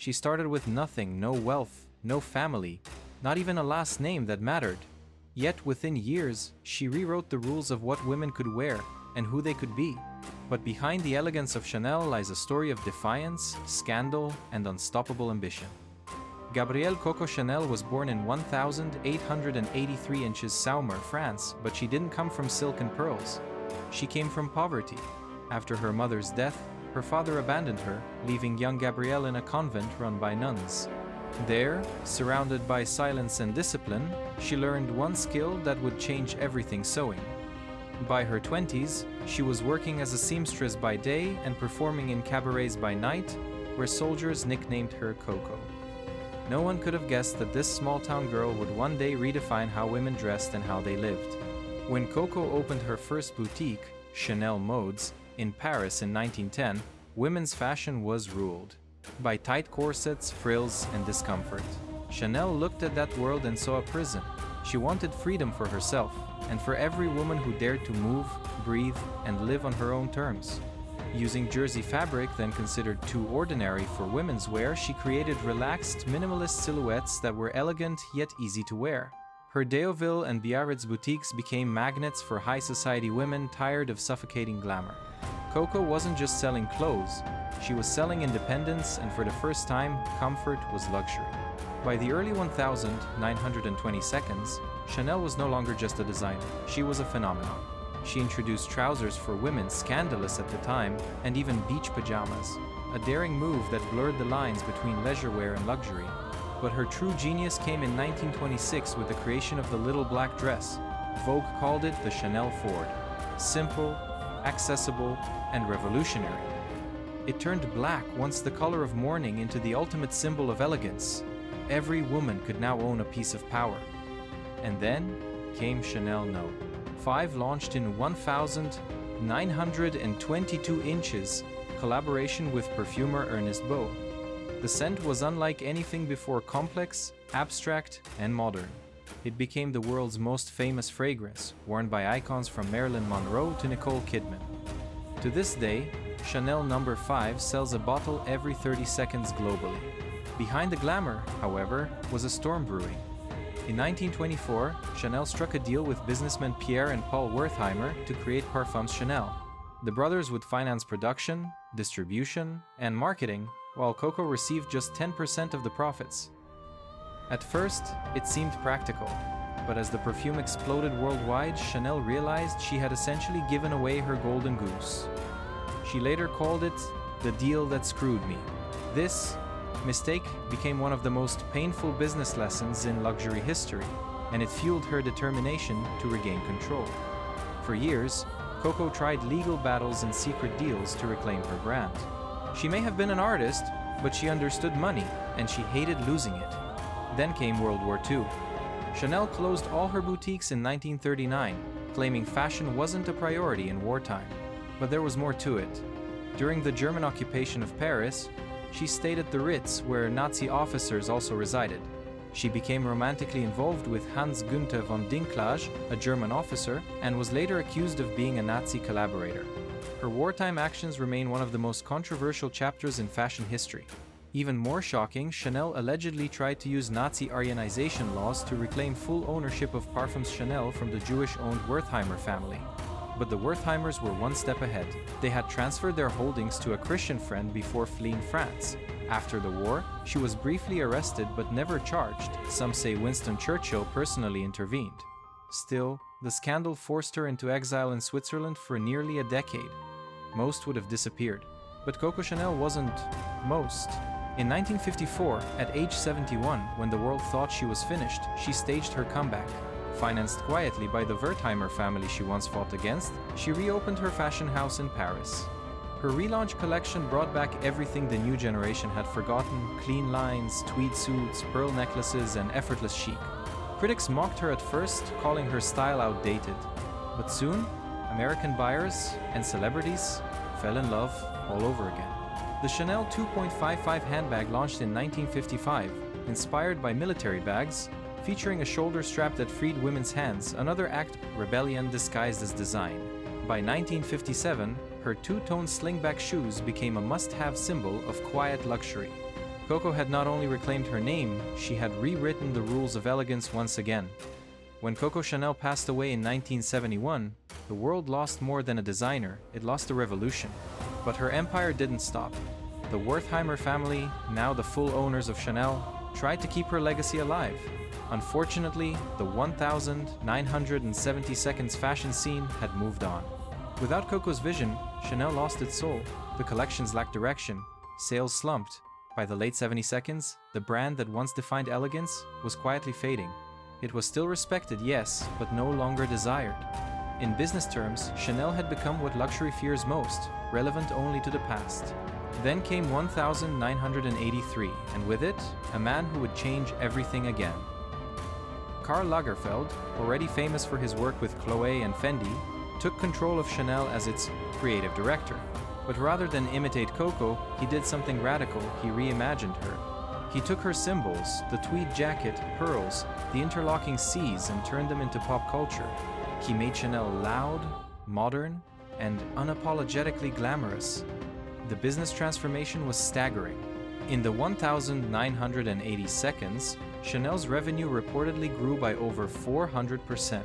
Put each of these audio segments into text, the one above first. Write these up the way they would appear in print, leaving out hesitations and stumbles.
She started with nothing, no wealth, no family, not even a last name that mattered. Yet within years, she rewrote the rules of what women could wear and who they could be. But behind the elegance of Chanel lies a story of defiance, scandal, and unstoppable ambition. Gabrielle Coco Chanel was born in 1,883 inches Saumur, France, but she didn't come from silk and pearls. She came from poverty. After her mother's death, her father abandoned her, leaving young Gabrielle in a convent run by nuns. There, surrounded by silence and discipline, she learned one skill that would change everything: sewing. By her 20s, she was working as a seamstress by day and performing in cabarets by night, where soldiers nicknamed her Coco. No one could have guessed that this small-town girl would one day redefine how women dressed and how they lived. When Coco opened her first boutique, Chanel Modes, in Paris in 1910, women's fashion was ruled by tight corsets, frills, and discomfort. Chanel looked at that world and saw a prison. She wanted freedom for herself, and for every woman who dared to move, breathe, and live on her own terms. Using jersey fabric then considered too ordinary for women's wear, she created relaxed, minimalist silhouettes that were elegant yet easy to wear. Her Deauville and Biarritz boutiques became magnets for high society women tired of suffocating glamour. Coco wasn't just selling clothes, she was selling independence, and for the first time, comfort was luxury. By the early 1922s, Chanel was no longer just a designer, she was a phenomenon. She introduced trousers for women, scandalous at the time, and even beach pajamas, a daring move that blurred the lines between leisure wear and luxury. But her true genius came in 1926 with the creation of the little black dress. Vogue called it the Chanel Ford. Simple, accessible, and revolutionary. It turned black, once the color of mourning, into the ultimate symbol of elegance. Every woman could now own a piece of power. And then came Chanel No. 5, launched in 1,922 inches, collaboration with perfumer Ernest Beau. The scent was unlike anything before, complex, abstract, and modern. It became the world's most famous fragrance, worn by icons from Marilyn Monroe to Nicole Kidman. To this day, Chanel No. 5 sells a bottle every 30 seconds globally. Behind the glamour, however, was a storm brewing. In 1924, Chanel struck a deal with businessmen Pierre and Paul Wertheimer to create Parfums Chanel. The brothers would finance production, distribution, and marketing, while Coco received just 10% of the profits. At first, it seemed practical, but as the perfume exploded worldwide, Chanel realized she had essentially given away her golden goose. She later called it the deal that screwed me. This mistake became one of the most painful business lessons in luxury history, and it fueled her determination to regain control. For years, Coco tried legal battles and secret deals to reclaim her brand. She may have been an artist, but she understood money, and she hated losing it. Then came World War II. Chanel closed all her boutiques in 1939, claiming fashion wasn't a priority in wartime. But there was more to it. During the German occupation of Paris, she stayed at the Ritz, where Nazi officers also resided. She became romantically involved with Hans Günther von Dinklage, a German officer, and was later accused of being a Nazi collaborator. Her wartime actions remain one of the most controversial chapters in fashion history. Even more shocking, Chanel allegedly tried to use Nazi Aryanization laws to reclaim full ownership of Parfums Chanel from the Jewish-owned Wertheimer family. But the Wertheimers were one step ahead. They had transferred their holdings to a Christian friend before fleeing France. After the war, she was briefly arrested but never charged. Some say Winston Churchill personally intervened. Still, the scandal forced her into exile in Switzerland for nearly a decade. Most would have disappeared. But Coco Chanel wasn't most. In 1954, at age 71, when the world thought she was finished, she staged her comeback. Financed quietly by the Wertheimer family she once fought against, she reopened her fashion house in Paris. Her relaunch collection brought back everything the new generation had forgotten: clean lines, tweed suits, pearl necklaces, and effortless chic. Critics mocked her at first, calling her style outdated. But soon, American buyers and celebrities fell in love all over again. The Chanel 2.55 handbag launched in 1955, inspired by military bags, featuring a shoulder strap that freed women's hands, another act of rebellion disguised as design. By 1957, her two-tone slingback shoes became a must-have symbol of quiet luxury. Coco had not only reclaimed her name, she had rewritten the rules of elegance once again. When Coco Chanel passed away in 1971, the world lost more than a designer, it lost a revolution. But her empire didn't stop. The Wertheimer family, now the full owners of Chanel, tried to keep her legacy alive. Unfortunately, the 1970 seconds fashion scene had moved on. Without Coco's vision, Chanel lost its soul. The collections lacked direction, sales slumped. By the late 70 seconds, the brand that once defined elegance was quietly fading. It was still respected, yes, but no longer desired. In business terms, Chanel had become what luxury fears most, relevant only to the past. Then came 1983, and with it, a man who would change everything again. Karl Lagerfeld, already famous for his work with Chloé and Fendi, took control of Chanel as its creative director. But rather than imitate Coco, he did something radical. He reimagined her. He took her symbols, the tweed jacket, pearls, the interlocking C's, and turned them into pop culture. He made Chanel loud, modern, and unapologetically glamorous. The business transformation was staggering. In the 1980 seconds, Chanel's revenue reportedly grew by over 400%,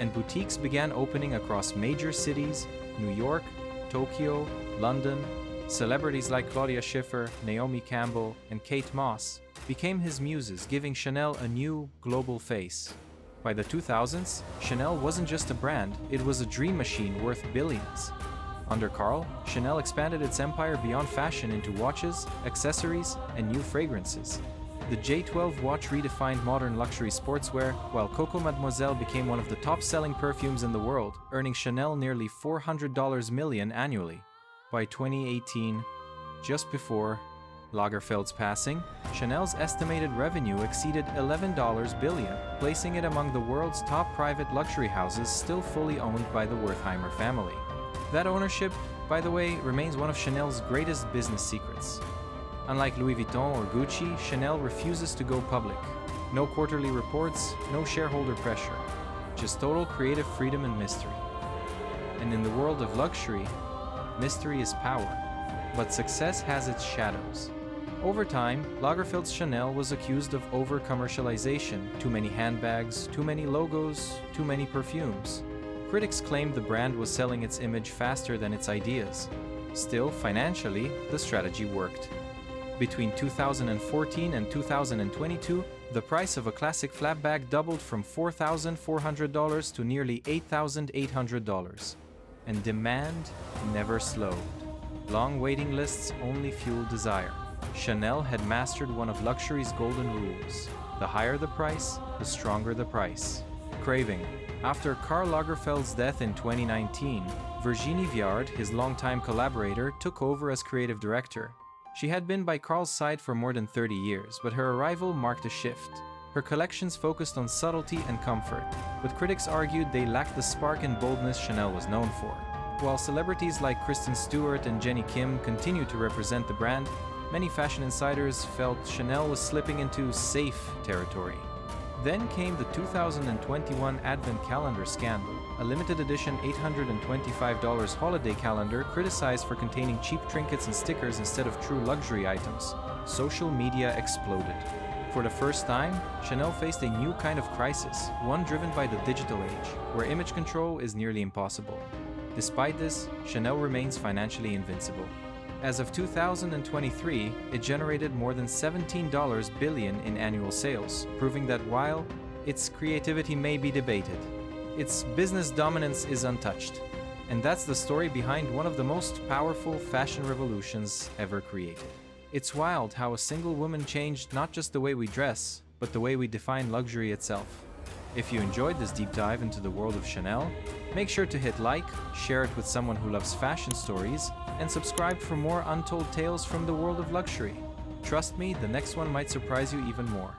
and boutiques began opening across major cities, New York, Tokyo, London. Celebrities like Claudia Schiffer, Naomi Campbell, and Kate Moss became his muses, giving Chanel a new, global face. By the 2000s, Chanel wasn't just a brand, it was a dream machine worth billions. Under Karl, Chanel expanded its empire beyond fashion into watches, accessories, and new fragrances. The J12 watch redefined modern luxury sportswear, while Coco Mademoiselle became one of the top-selling perfumes in the world, earning Chanel nearly $400 million annually. By 2018, just before Lagerfeld's passing, Chanel's estimated revenue exceeded $11 billion, placing it among the world's top private luxury houses still fully owned by the Wertheimer family. That ownership, by the way, remains one of Chanel's greatest business secrets. Unlike Louis Vuitton or Gucci, Chanel refuses to go public. No quarterly reports, no shareholder pressure. Just total creative freedom and mystery. And in the world of luxury, mystery is power. But success has its shadows. Over time, Lagerfeld's Chanel was accused of over-commercialization, too many handbags, too many logos, too many perfumes. Critics claimed the brand was selling its image faster than its ideas. Still, financially, the strategy worked. Between 2014 and 2022, the price of a classic flap bag doubled from $4,400 to nearly $8,800. And demand never slowed. Long waiting lists only fueled desire. Chanel had mastered one of luxury's golden rules. The higher the price, the stronger the price. Craving. After Karl Lagerfeld's death in 2019, Virginie Viard, his longtime collaborator, took over as creative director. She had been by Karl's side for more than 30 years, but her arrival marked a shift. Her collections focused on subtlety and comfort, but critics argued they lacked the spark and boldness Chanel was known for. While celebrities like Kristen Stewart and Jennie Kim continued to represent the brand, many fashion insiders felt Chanel was slipping into safe territory. Then came the 2021 Advent Calendar scandal, a limited edition $825 holiday calendar criticized for containing cheap trinkets and stickers instead of true luxury items. Social media exploded. For the first time, Chanel faced a new kind of crisis, one driven by the digital age, where image control is nearly impossible. Despite this, Chanel remains financially invincible. As of 2023, it generated more than $17 billion in annual sales, proving that while its creativity may be debated, its business dominance is untouched. And that's the story behind one of the most powerful fashion revolutions ever created. It's wild how a single woman changed not just the way we dress, but the way we define luxury itself. If you enjoyed this deep dive into the world of Chanel, make sure to hit like, share it with someone who loves fashion stories, and subscribe for more untold tales from the world of luxury. Trust me, the next one might surprise you even more.